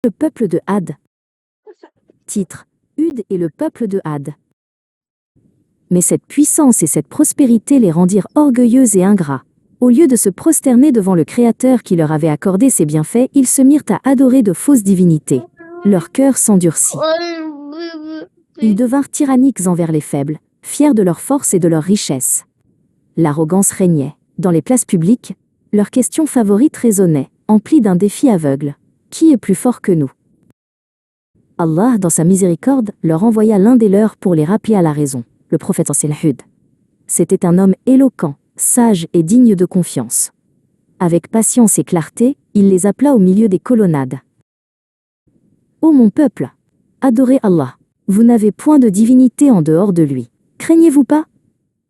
Le peuple de Had. Titre: Hud et le peuple de Had. Mais cette puissance et cette prospérité les rendirent orgueilleux et ingrats. Au lieu de se prosterner devant le Créateur qui leur avait accordé ses bienfaits, ils se mirent à adorer de fausses divinités. Leur cœur s'endurcit. Ils devinrent tyranniques envers les faibles, fiers de leur force et de leur richesse. L'arrogance régnait. Dans les places publiques, leur question favorite résonnait, emplie d'un défi aveugle. Qui est plus fort que nous? Allah, dans sa miséricorde, leur envoya l'un des leurs pour les rappeler à la raison, le prophète Hud. C'était un homme éloquent, sage et digne de confiance. Avec patience et clarté, il les appela au milieu des colonnades. Ô mon peuple, adorez Allah. Vous n'avez point de divinité en dehors de lui. Craignez-vous pas?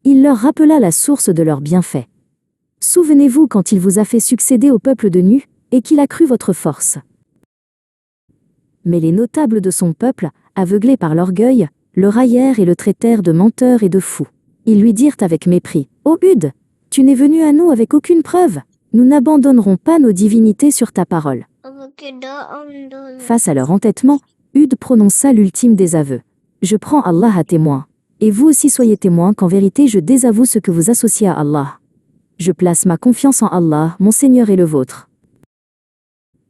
Il leur rappela la source de leurs bienfaits. Souvenez-vous quand il vous a fait succéder au peuple de Nu, et qu'il a cru votre force. Mais les notables de son peuple, aveuglés par l'orgueil, le raillèrent et le traitèrent de menteur et de fou. Ils lui dirent avec mépris: Ô Hud, tu n'es venu à nous avec aucune preuve. Nous n'abandonnerons pas nos divinités sur ta parole. Face à leur entêtement, Hud prononça l'ultime des aveux. Je prends Allah à témoin. Et vous aussi soyez témoins qu'en vérité je désavoue ce que vous associez à Allah. Je place ma confiance en Allah, mon Seigneur et le vôtre.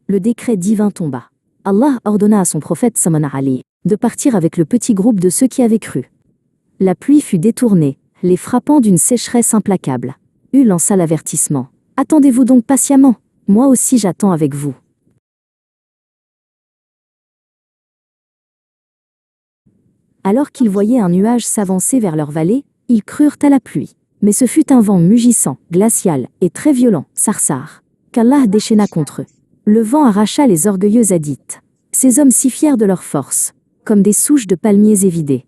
Le décret divin tomba. Allah ordonna à son prophète Sallallahu alayhi wa sallam de partir avec le petit groupe de ceux qui avaient cru. La pluie fut détournée, les frappant d'une sécheresse implacable. Hud lança l'avertissement. Attendez-vous donc patiemment, moi aussi j'attends avec vous. Alors qu'ils voyaient un nuage s'avancer vers leur vallée, ils crurent à la pluie. Mais ce fut un vent mugissant, glacial et très violent, Sarsar, qu'Allah déchaîna contre eux. Le vent arracha les orgueilleux Hadites, ces hommes si fiers de leur force, comme des souches de palmiers évidés.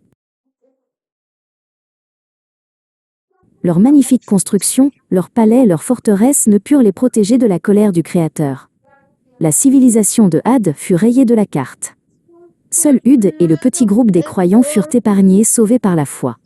Leurs magnifiques constructions, leurs palais, leurs forteresses ne purent les protéger de la colère du Créateur. La civilisation de Had fut rayée de la carte. Seul Hud et le petit groupe des croyants furent épargnés, sauvés par la foi.